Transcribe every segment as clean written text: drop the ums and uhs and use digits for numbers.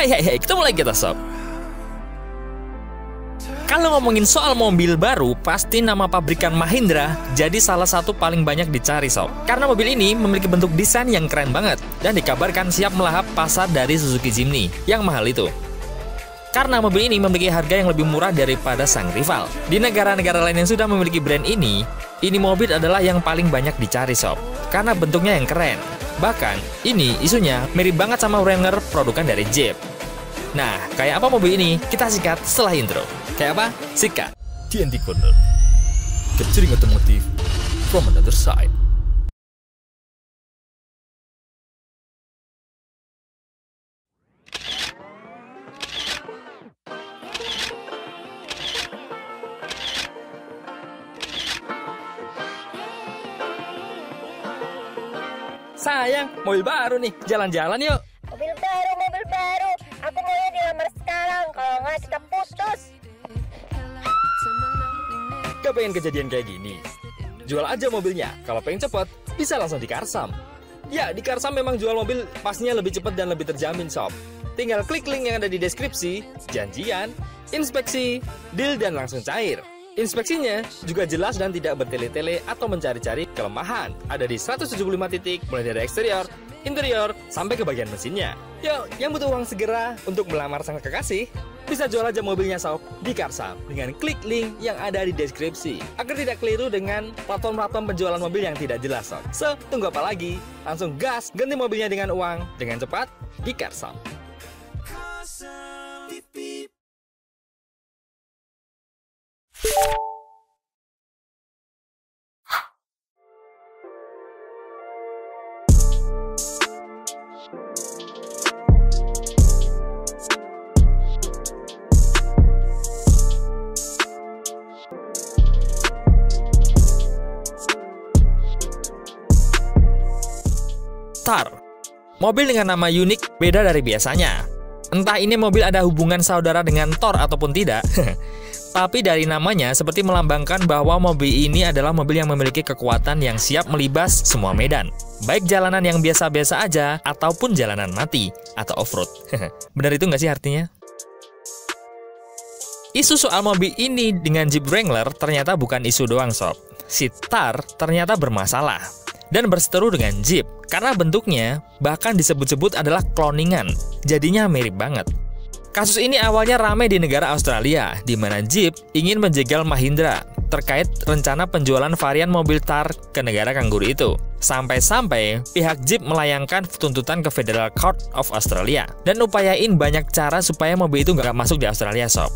Hai, ketemu lagi kita sob. Kalau ngomongin soal mobil baru, pasti nama pabrikan Mahindra jadi salah satu paling banyak dicari sob. Karena mobil ini memiliki bentuk desain yang keren banget dan dikabarkan siap melahap pasar dari Suzuki Jimny yang mahal itu. Karena mobil ini memiliki harga yang lebih murah daripada sang rival. Di negara-negara lain yang sudah memiliki brand ini mobil adalah yang paling banyak dicari sob. Karena bentuknya yang keren. Bahkan, ini isunya mirip banget sama Wrangler produkan dari Jeep. Nah, kayak apa mobil ini? Kita sikat setelah intro. Kayak apa? Sikat. TNT Corner. Capturing Automotive from another side. Sayang, mobil baru nih. Jalan-jalan yuk. Mobil baru. Aku maunya dilamar sekarang, kalau nggak kita putus. Gak pengen kejadian kayak gini? Jual aja mobilnya. Kalau pengen cepet, bisa langsung di Karsam. Ya, di Karsam memang jual mobil pastinya lebih cepat dan lebih terjamin sob. Tinggal klik link yang ada di deskripsi, janjian, inspeksi, deal dan langsung cair. Inspeksinya juga jelas dan tidak bertele-tele atau mencari-cari kelemahan. Ada di 175 titik, mulai dari eksterior, interior, sampai ke bagian mesinnya. Yuk, yang butuh uang segera untuk melamar sang kekasih, bisa jual aja mobilnya sob di Karsam dengan klik link yang ada di deskripsi agar tidak keliru dengan platform-platform penjualan mobil yang tidak jelas sob. So, tunggu apa lagi? Langsung gas, ganti mobilnya dengan uang dengan cepat di Karsam. Thar, mobil dengan nama unik beda dari biasanya. Entah ini mobil ada hubungan saudara dengan Thor ataupun tidak, tapi dari namanya seperti melambangkan bahwa mobil ini adalah mobil yang memiliki kekuatan yang siap melibas semua medan. Baik jalanan yang biasa-biasa aja, ataupun jalanan mati, atau off-road. Benar itu nggak sih artinya? Isu soal mobil ini dengan Jeep Wrangler ternyata bukan isu doang sob. Si Thar ternyata bermasalah dan berseteru dengan Jeep karena bentuknya bahkan disebut-sebut adalah kloningan, jadinya mirip banget. Kasus ini awalnya ramai di negara Australia, di mana Jeep ingin menjegal Mahindra terkait rencana penjualan varian mobil Thar ke negara kanguru itu. Sampai-sampai pihak Jeep melayangkan tuntutan ke Federal Court of Australia dan upayain banyak cara supaya mobil itu nggak masuk di Australia sob.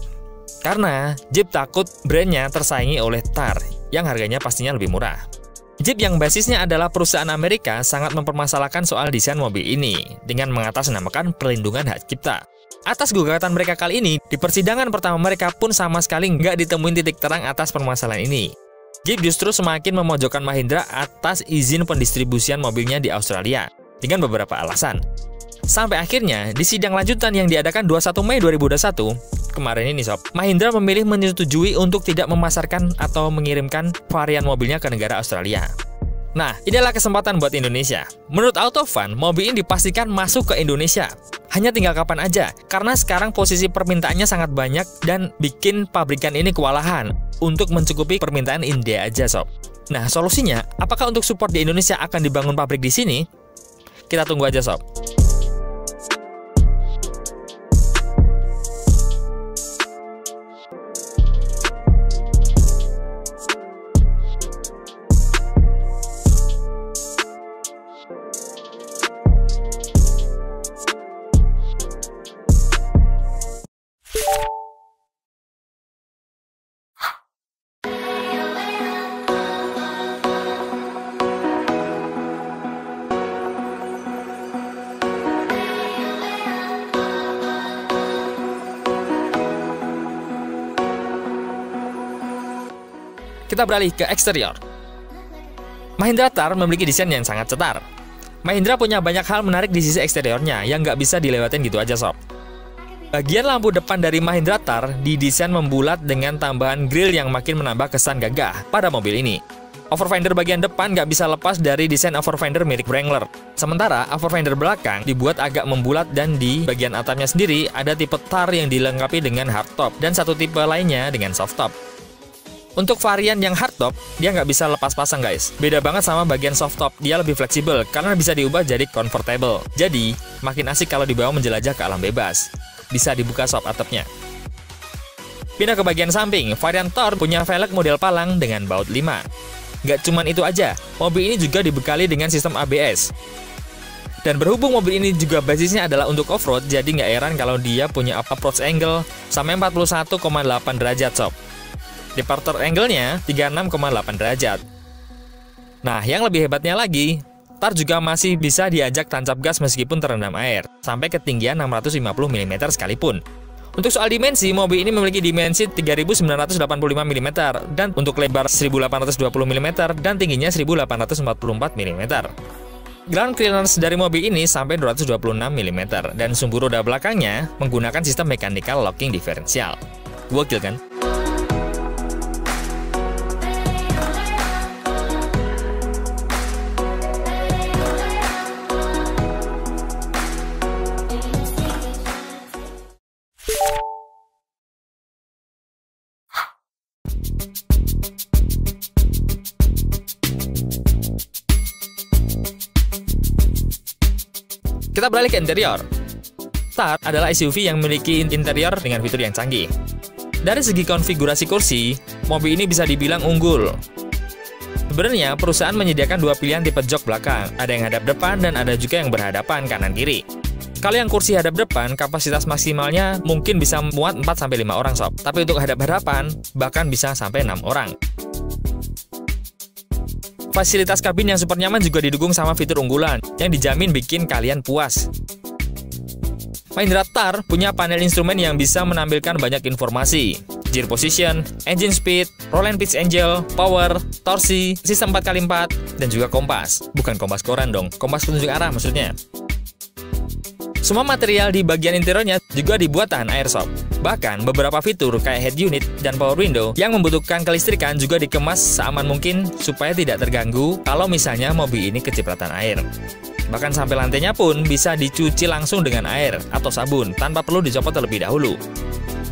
Karena Jeep takut brandnya tersaingi oleh Thar yang harganya pastinya lebih murah. Jeep yang basisnya adalah perusahaan Amerika sangat mempermasalahkan soal desain mobil ini dengan mengatasnamakan perlindungan hak cipta. Atas gugatan mereka kali ini, di persidangan pertama mereka pun sama sekali nggak ditemuin titik terang atas permasalahan ini. Jeep justru semakin memojokkan Mahindra atas izin pendistribusian mobilnya di Australia dengan beberapa alasan. Sampai akhirnya, di sidang lanjutan yang diadakan 21 Mei 2021, kemarin ini sob, Mahindra memilih menyetujui untuk tidak memasarkan atau mengirimkan varian mobilnya ke negara Australia. Nah, inilah kesempatan buat Indonesia. Menurut Autofan, mobil ini dipastikan masuk ke Indonesia. Hanya tinggal kapan aja, karena sekarang posisi permintaannya sangat banyak dan bikin pabrikan ini kewalahan untuk mencukupi permintaan India aja sob. Nah, solusinya, apakah untuk support di Indonesia akan dibangun pabrik di sini? Kita tunggu aja sob. Kita beralih ke eksterior. Mahindra Thar memiliki desain yang sangat cetar. Mahindra punya banyak hal menarik di sisi eksteriornya yang nggak bisa dilewatin gitu aja sob. Bagian lampu depan dari Mahindra Thar didesain membulat dengan tambahan grill yang makin menambah kesan gagah pada mobil ini. Overfender bagian depan nggak bisa lepas dari desain overfender milik Wrangler. Sementara overfender belakang dibuat agak membulat dan di bagian atapnya sendiri ada tipe tar yang dilengkapi dengan hardtop dan satu tipe lainnya dengan softtop. Untuk varian yang hardtop, dia nggak bisa lepas pasang guys. Beda banget sama bagian softtop, dia lebih fleksibel karena bisa diubah jadi comfortable. Jadi, makin asik kalau dibawa menjelajah ke alam bebas. Bisa dibuka sob atapnya. Pindah ke bagian samping, varian Thor punya velg model palang dengan baut 5. Nggak cuman itu aja, mobil ini juga dibekali dengan sistem ABS. Dan berhubung mobil ini juga basisnya adalah untuk off-road, jadi nggak heran kalau dia punya approach angle sampai 41,8 derajat sob. Departure angle-nya 36,8 derajat. Nah, yang lebih hebatnya lagi, Thor juga masih bisa diajak tancap gas meskipun terendam air, sampai ketinggian 650 mm sekalipun. Untuk soal dimensi, mobil ini memiliki dimensi 3985 mm dan untuk lebar 1820 mm dan tingginya 1844 mm. Ground clearance dari mobil ini sampai 226 mm dan sumbu roda belakangnya menggunakan sistem mechanical locking differential. Gokil kan? Kita beralih ke interior. Thor adalah SUV yang memiliki interior dengan fitur yang canggih. Dari segi konfigurasi kursi, mobil ini bisa dibilang unggul. Sebenarnya, perusahaan menyediakan dua pilihan tipe jok belakang. Ada yang hadap depan dan ada juga yang berhadapan kanan-kiri. Kalau yang kursi hadap depan, kapasitas maksimalnya mungkin bisa muat 4-5 orang sob. Tapi untuk hadap-hadapan, bahkan bisa sampai 6 orang. Fasilitas kabin yang super nyaman juga didukung sama fitur unggulan yang dijamin bikin kalian puas. Mahindra Thar punya panel instrumen yang bisa menampilkan banyak informasi. Gear position, engine speed, roll and pitch angle, power, torsi, sistem 4x4, dan juga kompas. Bukan kompas koran dong, kompas petunjuk arah maksudnya. Semua material di bagian interiornya juga dibuat tahan air sob. Bahkan beberapa fitur kayak head unit dan power window yang membutuhkan kelistrikan juga dikemas seaman mungkin supaya tidak terganggu kalau misalnya mobil ini kecipratan air. Bahkan sampai lantainya pun bisa dicuci langsung dengan air atau sabun tanpa perlu dicopot terlebih dahulu.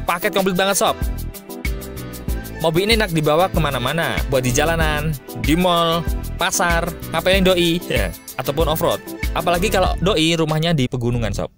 Paket komplit banget sob. Mobil ini enak dibawa kemana-mana, buat di jalanan, di mall, pasar, ngapelin doi, ataupun off-road. Apalagi kalau doi rumahnya di pegunungan sob.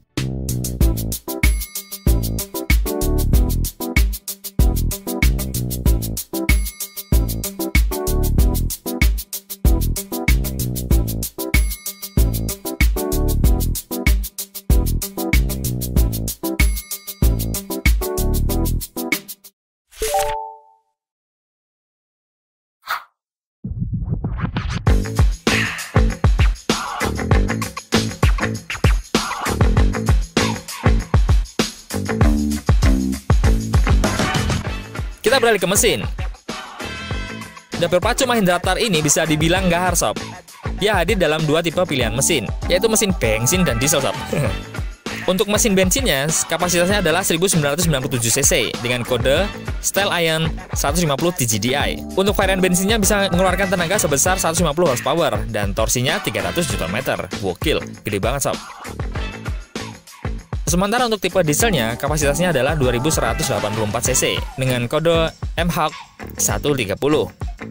Kita beralih ke mesin. Dapur pacu Mahindra Thar ini bisa dibilang gahar sob. Dia hadir dalam dua tipe pilihan mesin, yaitu mesin bensin dan diesel sob. Untuk mesin bensinnya, kapasitasnya adalah 1997 cc dengan kode Style Iron 150 TGDI. Untuk varian bensinnya bisa mengeluarkan tenaga sebesar 150 horsepower dan torsinya 300 Nm. Gokil, gede banget sob. Sementara untuk tipe dieselnya, kapasitasnya adalah 2184 cc dengan kode MHawk 130.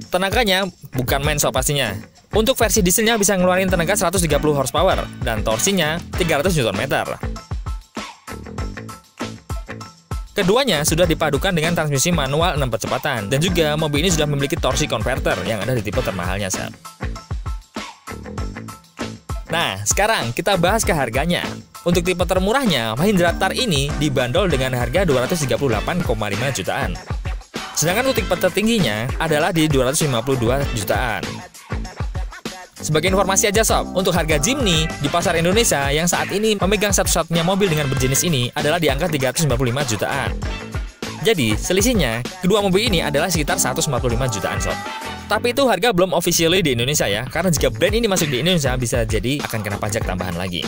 Tenaganya bukan main sob pastinya. Untuk versi dieselnya bisa ngeluarin tenaga 130 horsepower dan torsinya 300 Nm. Keduanya sudah dipadukan dengan transmisi manual 6 percepatan dan juga mobil ini sudah memiliki torsi converter yang ada di tipe termahalnya sob. Nah, sekarang kita bahas ke harganya. Untuk tipe termurahnya, Mahindra Thar ini dibanderol dengan harga 238,5 jutaan. Sedangkan untuk tipe tertingginya adalah di 252 jutaan. Sebagai informasi aja sob, untuk harga Jimny di pasar Indonesia yang saat ini memegang satu-satunya mobil dengan berjenis ini adalah di angka 395 jutaan. Jadi, selisihnya, kedua mobil ini adalah sekitar 145 jutaan sob. Tapi itu harga belum officially di Indonesia ya, karena jika brand ini masuk di Indonesia bisa jadi akan kena pajak tambahan lagi.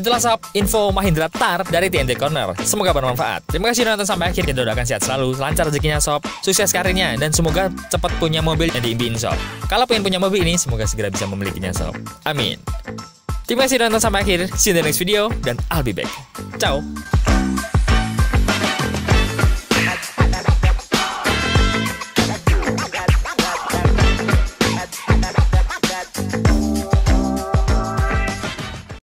Itulah sob, info Mahindra Thar dari TNT Corner. Semoga bermanfaat. Terima kasih sudah nonton sampai akhir. Kita doakan sehat selalu, lancar rezekinya sob, sukses karirnya, dan semoga cepat punya mobil yang diimpiin sob. Kalau pengen punya mobil ini, semoga segera bisa memilikinya sob. Amin. Terima kasih sudah nonton sampai akhir. See you in the next video, dan I'll be back. Ciao.